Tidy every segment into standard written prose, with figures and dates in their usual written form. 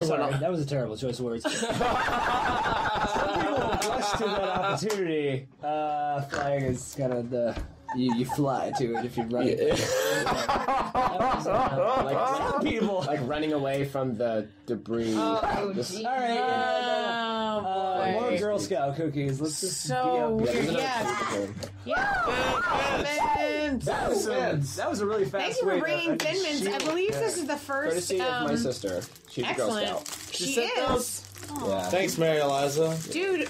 Sorry, that was a terrible choice of words. Some people rush to that opportunity. Flying is kind of the... You fly to it if you run it. Like people, like running away from the debris. All right. More Girl Scout cookies. Let's just be up. That was a really fast. Thank you for bringing Thin Mints. I believe this is the first. Courtesy of my sister. She's a Girl Scout. She is. Yeah. Thanks, Mary Eliza. Dude,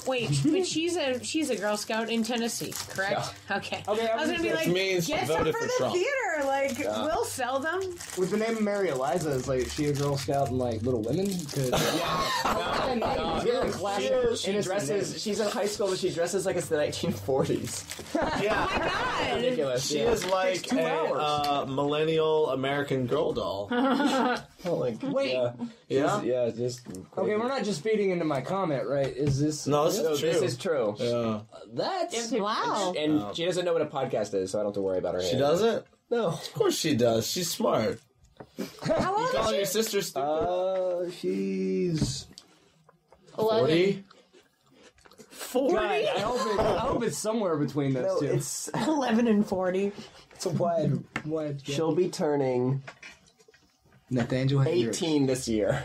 wait, but she's a Girl Scout in Tennessee, correct? Yeah. Okay. I was gonna be like, get some for the Trump. Theater. Like, we'll sell them. With the name of Mary Eliza, is like she a Girl Scout in like Little Women? She's in high school, but she dresses like it's the 1940s. Yeah. Oh my god. Ridiculous. She is like a millennial American Girl doll. Wait. Yeah. Just okay. We're not just feeding into my comment, right? Is this? No, this is true. This is true. Yeah. That's wow. And she doesn't know what a podcast is, so I don't have to worry about her. She doesn't? No. Of course she does. She's smart. How old You calling your is she? sister stupid? She's 40? 40? God, I hope it's somewhere between those two. It's 11 and 40. It's a wide gap. She'll be turning Nathaniel Hendricks. 18 this year.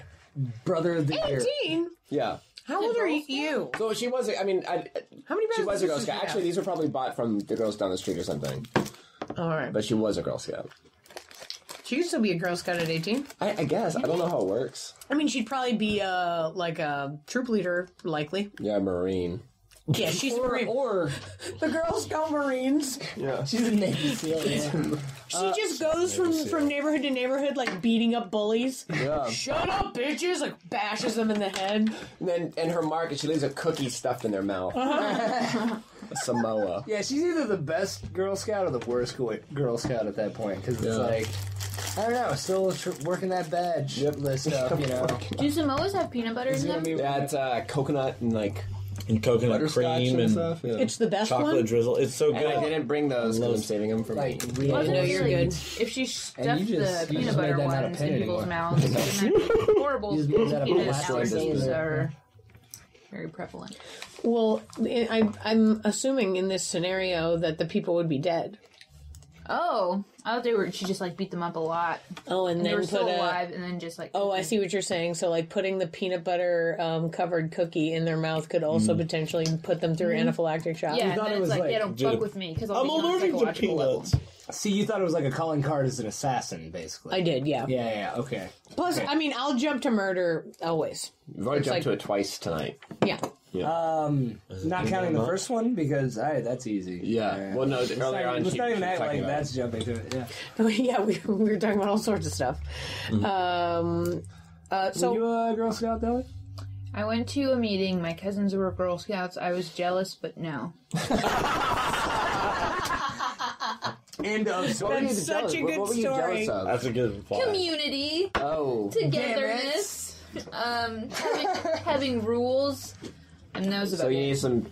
Brother of the year. 18? Yeah. How old are you? So she was. I mean, How many she was a Girl sisters Scout. do you Actually, have? these were probably bought from the girls down the street or something. All right. But she was a Girl Scout. She used to be a Girl Scout at 18. I guess. I don't know how it works. I mean, she'd probably be like a troop leader, likely. Yeah, Marine. Yeah, she's a Marine. Or The Girl Scout Marines. Yeah. she's a Navy SEAL. She just goes from neighborhood to neighborhood, like beating up bullies. Yeah. Shut up, bitches! Like bashes them in the head. And her mark is she leaves a cookie stuffed in their mouth. A Samoa. Yeah, she's either the best Girl Scout or the worst Girl Scout at that point. Because it's like, I don't know, still working that badge list up, you know. Do Samoas have peanut butter in them? Yeah, it's coconut and And coconut butterscotch cream and and stuff. Yeah. It's the best chocolate one. drizzle. It's so good. And I didn't bring those because I'm saving them for me. Well, No, you're good. If she stuffed And you just the peanut made butter that not a ones pen in people's anymore. mouths, then that'd be horrible. You just made that a Peanut plastic allergies thing. are very prevalent. Well, I'm assuming in this scenario that the people would be dead. Oh, I thought they were. She just like beat them up a lot. Oh, and They then were put still a. alive, and then just like. Oh, I see what you're saying. So, like, putting the peanut butter covered cookie in their mouth could also potentially put them through anaphylactic shock. Yeah, and thought then it was it's like, like- they don't Dude, fuck with me because I'm allergic to peanuts. See, you thought it was like a calling card as an assassin, basically. I did, yeah. Yeah, okay. Plus, I mean, I'll jump to murder always. We've already It's jumped like- to it twice tonight. Yeah. Not counting the first one, because that's easy. Yeah. Well, no, earlier on Let's she not even was act talking like about that's jumping to it, yeah. Yeah, we were talking about all sorts of stuff. Were you a Girl Scout, Delia? I went to a meeting. My cousins were Girl Scouts. I was jealous, but no. End of story. That's such a good story. That's a good reply. Community, Oh. togetherness, having rules, and that was about So you it. need some.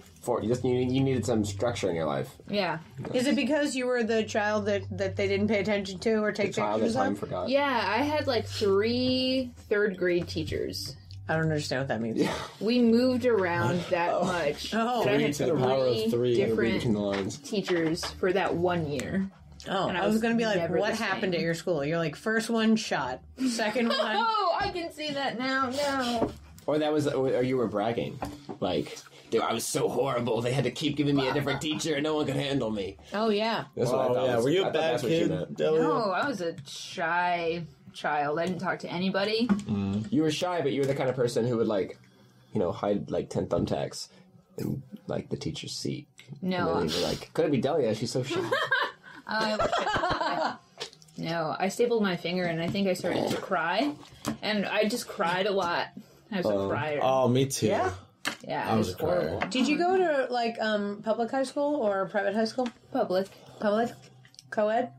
You needed some structure in your life. Yeah. Is it because you were the child that they didn't pay attention to or take The child that pictures time of? forgot. Yeah, I had like 3 third-grade teachers. I don't understand what that means. We moved around that much. Oh. that I 3 had to the power of 3. Read different between the lines. teachers for that 1 year. Oh, And I was going to be like, never what the happened same. at your school? You're like, first one shot, second one. Oh, I can see that now. No. Or you were bragging. Like, dude, I was so horrible. They had to keep giving me a different teacher and no one could handle me. Oh, yeah. That's what I thought. Yeah. Were you a bad that's what she kid, meant. Delia? No, I was a shy child. I didn't talk to anybody. You were shy, but you were the kind of person who would, like, hide, like, 10 thumbtacks in, like, the teacher's seat. No. And then you were like, could it be Delia? She's so shy. No, I stapled my finger and I think I started to cry. And I just cried a lot. I was a crier. Oh, me too. Yeah? Yeah, I it was was a crier. horrible. Did you go to, like, public high school or private high school? Public. Public? Co-ed?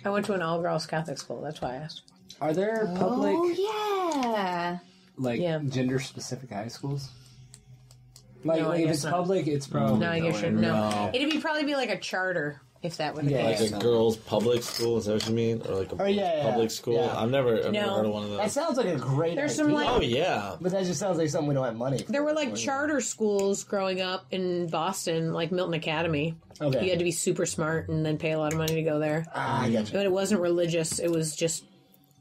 I went to an all-girls Catholic school. That's why I asked. Are there public, Yeah. gender-specific high schools? Like, No, I if guess it's not. public, it's probably... No, I guess way. you're no. No. It'd probably be like a charter if that would have Like a girls' public school, is that what you mean? Or like a public school? Yeah. I've never heard of one of those. That sounds like a great There's idea. some like, Oh, yeah. But that just sounds like something we don't have money for. there were like charter schools growing up in Boston, like Milton Academy. Okay. You had to be super smart and then pay a lot of money to go there. I gotcha. But it wasn't religious. It was just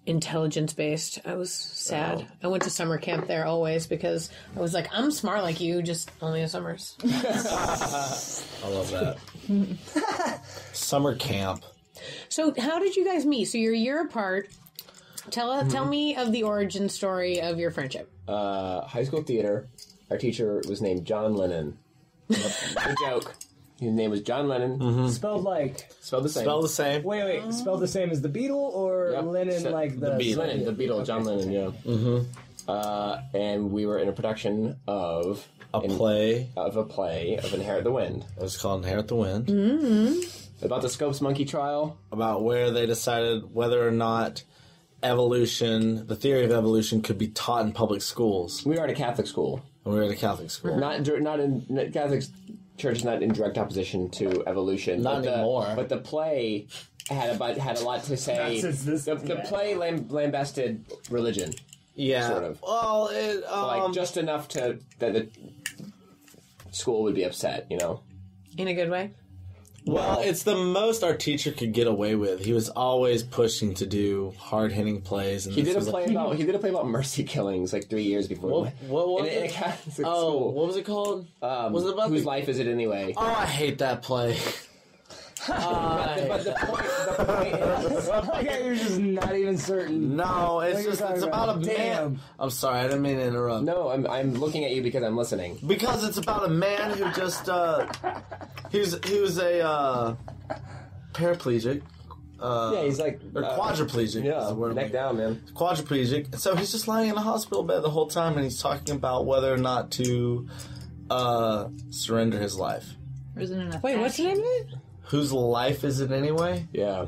intelligence based. I was sad. I went to summer camp there always because I was like, I'm smart like you, just only in summers. I love that. Summer camp. So how did you guys meet? So you're a year apart. Tell me of the origin story of your friendship. High school theater. Our teacher was named John Lennon. No joke. His name was John Lennon. Spelled like... Spelled the same. Spelled the same. Wait. Spelled the same as the Beatle or Lennon like the... Beatle. Lennon, the Beatle, John Lennon, yeah. Mm-hmm. And we were in a production of... A play. Of Inherit the Wind. It was called Inherit the Wind. Mm-hmm. About the Scopes monkey trial. About where they decided whether or not evolution, the theory of evolution, could be taught in public schools. We were at a Catholic school. And we were at a Catholic school. Not in Catholic Church is not in direct opposition to evolution. Not anymore. But the play had a lot to say. The play lambasted religion. Yeah. Sort of. Well, it like just enough that the school would be upset, you know. In a good way? Well, it's the most our teacher could get away with. He was always pushing to do hard-hitting plays. And he did a play about mercy killings like 3 years before. What was in it? a Catholic school. What was it called? Was it about Whose Life Is It Anyway? Oh, I hate that play. But the point is... Okay, you're just not even certain. No, it's about a man. Damn. I'm sorry, I didn't mean to interrupt. No, I'm looking at you because I'm listening. Because it's about a man who just he was a paraplegic. Yeah, he's like or quadriplegic. Yeah, is the word neck down, man. Quadriplegic. So he's just lying in a hospital bed the whole time, and he's talking about whether or not to surrender his life. Or isn't enough? Wait, what's the name of it? Whose life is it anyway? Yeah.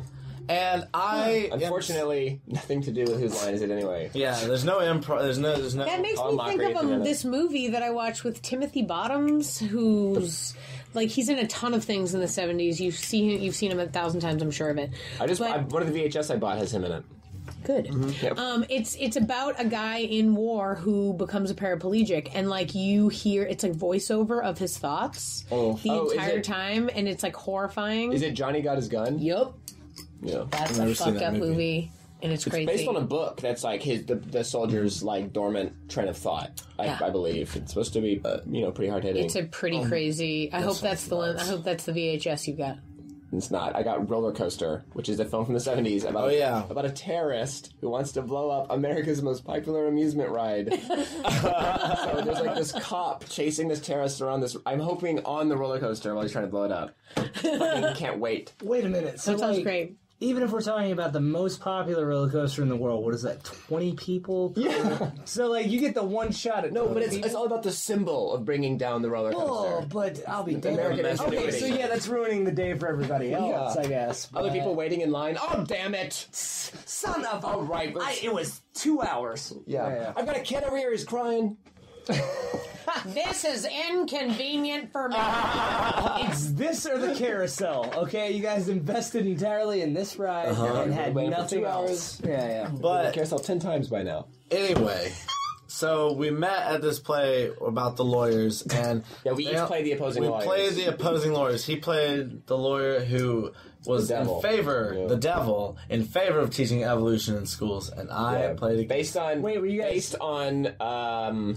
And unfortunately, nothing to do with Whose Line Is It Anyway? Yeah, there's no improv. There's no. That makes me think of this movie that I watched with Timothy Bottoms, who's like he's in a ton of things in the 70s. You've seen him 1,000 times, I'm sure of it. One of the VHS I bought has him in it. Good. Yep. It's about a guy in war who becomes a paraplegic, and like you hear, it's like voiceover of his thoughts the entire time, and it's like horrifying. Is it Johnny Got His Gun? Yep. Yeah. That's a fucked up movie, and it's crazy. Based on a book that's like the soldier's like dormant train of thought. I believe it's supposed to be pretty hard hitting. It's a pretty crazy. I hope that's the one. I hope that's the VHS you got. It's not. I got Roller Coaster, which is a film from the 70s about a terrorist who wants to blow up America's most popular amusement ride. So there's like this cop chasing this terrorist around this. I'm hoping on the roller coaster while he's trying to blow it up. Fucking can't wait. Wait a minute. So that sounds great. Even if we're talking about the most popular roller coaster in the world, what is that, 20 people? Yeah. So, like, you get the one shot at... No, but it's all about the symbol of bringing down the roller coaster. Oh, but I'll be damned. American Okay, ingenuity. so yeah, that's ruining the day for everybody else, I guess. Other but- people waiting in line. Oh, damn it! Son of a... All right, it was 2 hours. Yeah. I've got a kid over here who's crying. This is inconvenient for me. It's this or the carousel, okay? You guys invested entirely in this ride and had Waiting for nothing 2 else. hours. Yeah. But Carousel 10 times by now. anyway, so we met at this play about the lawyers, and Yeah, we each played the opposing lawyers. We played the opposing lawyers. He played the lawyer who was The devil. in favor, Yeah. the devil, in favor of teaching evolution in schools, and I played based on. Wait, were you guys- based on?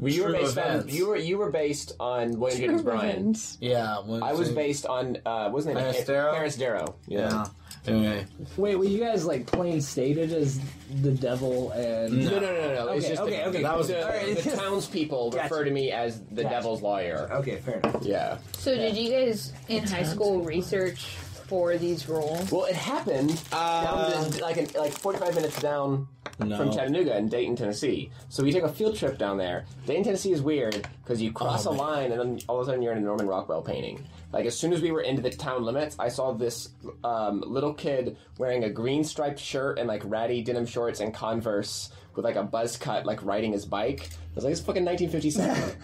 You were True based on. events. You were based on William Jennings Bryan. Yeah, when I was she- based on. What's his name? Clarence Darrow? Clarence Darrow. Yeah. Anyway, Wait, were you guys, like, plain stated as the devil and... No. It's Okay, just okay. That was Alright. the townspeople refer to me as the devil's lawyer. Okay, fair enough. Yeah. So did you guys in high school research for these roles? Well, it happened down like 45 minutes down from Chattanooga in Dayton, Tennessee. So we took a field trip down there. Dayton, Tennessee is weird because you cross a line and then all of a sudden you're in a Norman Rockwell painting. Like, as soon as we were into the town limits, I saw this little kid wearing a green striped shirt and, like, ratty denim shorts and Converse with like a buzz cut, like riding his bike. I was like, it's fucking 1957.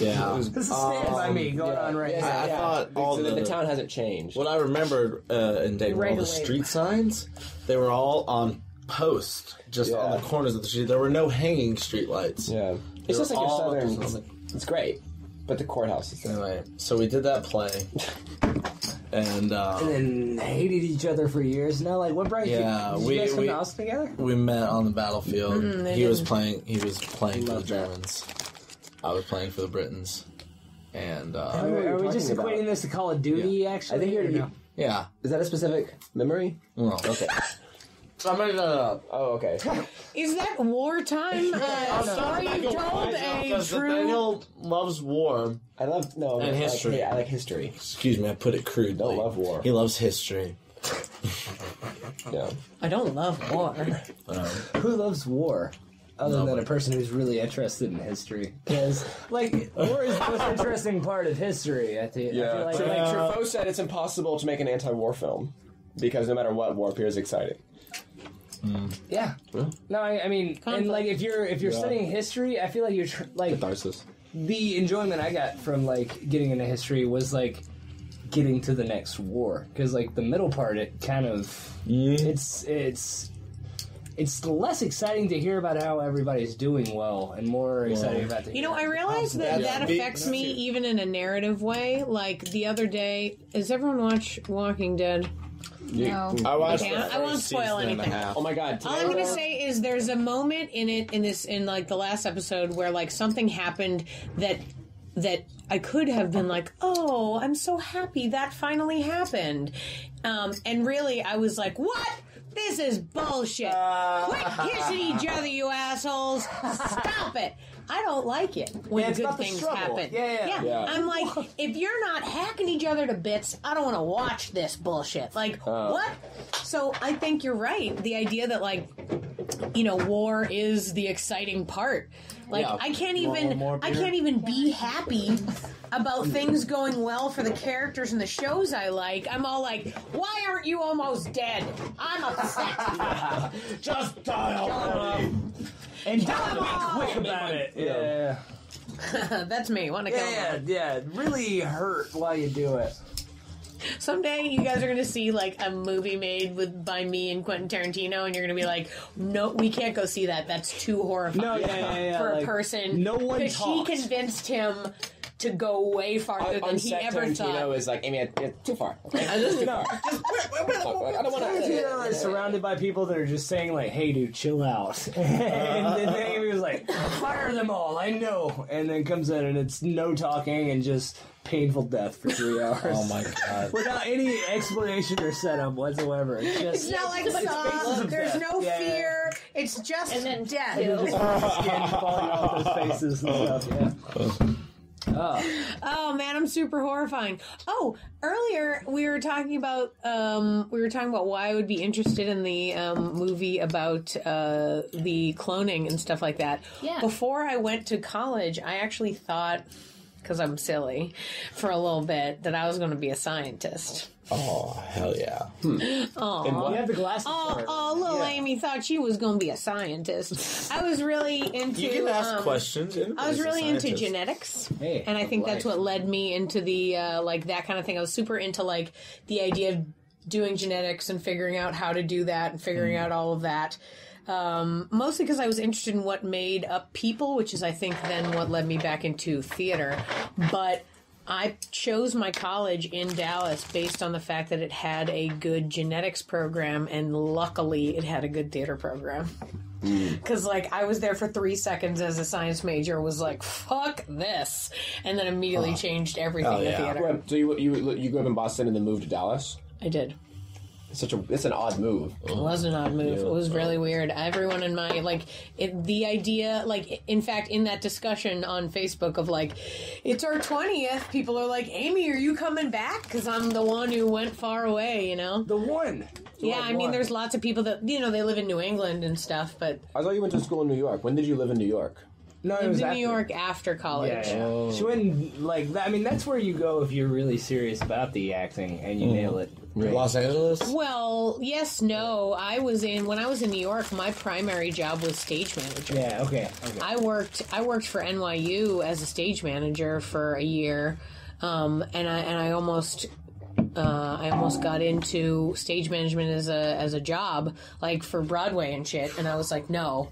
Yeah. This is Stand By Me going on right now. I thought all the town hasn't changed. What I remembered in Dayton, all the street signs, they were all on posts, just on the corners of the street. There were no hanging street lights. Yeah. It's just like your southern... It's great. But the courthouse is there. Anyway, so we did that play. And then hated each other for years. Now, like, what brought you? Did you guys come to Austin together? We met on the battlefield. He was playing for the Germans. I was playing for the Britons. And are we just equating this to Call of Duty? Actually, I think you're. Yeah. Is that a specific memory? Well, Okay. So I made that up. Oh, okay. Is that wartime story you told a true... Nathaniel loves war. I love and history. I like history. Excuse me, I put it crudely. Don't love war. He loves history. Yeah. I don't love war. Who loves war? Other than a person who's really interested in history. Because, like, war is the most interesting part of history, I think. Yeah. I feel like Truffaut said it's impossible to make an anti-war film because no matter what, war appears exciting. Yeah. No, I mean, and like if you're studying history, I feel like you're Catharsis. The enjoyment I got from like getting into history was like getting to the next war, because like the middle part, it kind of it's less exciting to hear about how everybody's doing well and more exciting about the. You know, I realize that affects me even in a narrative way. Like the other day, does everyone watch Walking Dead? No. I watched I won't spoil anything. Oh my god. All I'm going to say is there's a moment in like the last episode where like something happened that I could have been like, oh, I'm so happy that finally happened. And really I was like, what? This is bullshit. Quit kissing each other, you assholes. Stop it. I don't like it when good things happen. Yeah. I'm like, if you're not hacking each other to bits, I don't want to watch this bullshit. Like, what? So I think you're right. The idea that, like, you know, war is the exciting part. Like, I can't even be happy about things going well for the characters and the shows I like. I'm all like, why aren't you almost dead? I'm upset. Just die already. And don't be quick about it. Yeah. That's me. Want to kill him? Yeah. Really hurt while you do it. Someday you guys are going to see like a movie made by me and Quentin Tarantino, and you're going to be like, no, we can't go see that. That's too horrifying for a person. No one because she convinced him to go way farther than he ever Tarantino thought. is like, Amy, too far. Okay? I don't want to. Tarantino is surrounded by people that are just saying like, "Hey, dude, chill out." And then Amy was like, "Fire them all, I know." And then comes in and it's no talking and just painful death for 3 hours. Oh my god! Without any explanation or setup whatsoever. It's not like Saw. There's no fear. It's just death. Skin falling off their faces and stuff. Yeah. Oh man, I'm super horrifying. Oh, earlier we were talking about why I would be interested in the movie about the cloning and stuff like that. Yeah. Before I went to college, I actually thought, because I'm silly, for a little bit that I was going to be a scientist. Oh, hell yeah. Oh, you have the glasses. Little Amy thought she was going to be a scientist. I was really into. You can ask questions. I was really into genetics, and I think that's what led me into the like that kind of thing. I was super into like the idea of doing genetics and figuring out how to do that and figuring out all of that. Mostly because I was interested in what made up people, which is I think then what led me back into theater. But I chose my college in Dallas based on the fact that it had a good genetics program, and luckily it had a good theater program. Because, like, I was there for 3 seconds as a science major, was like, fuck this, and then immediately changed everything in theater. So you grew up in Boston and then moved to Dallas? I did. It's an odd move. It was an odd move. It was really weird. Everyone in my, the idea, in fact, in that discussion on Facebook of, it's our 20th, people are like, Amy, are you coming back? Because I'm the one who went far away, you know? The one. Yeah, I mean, there's lots of people that, they live in New England and stuff, but... I thought you went to school in New York. When did you live in New York? No, I was in New York after college. Yeah. She went, I mean, that's where you go if you're really serious about the acting and you nail it. Los Angeles? Well, yes, no. When I was in New York, my primary job was stage manager. Yeah, okay. I worked for NYU as a stage manager for a year, and I almost got into stage management as a job, like for Broadway and shit. And I was like, no,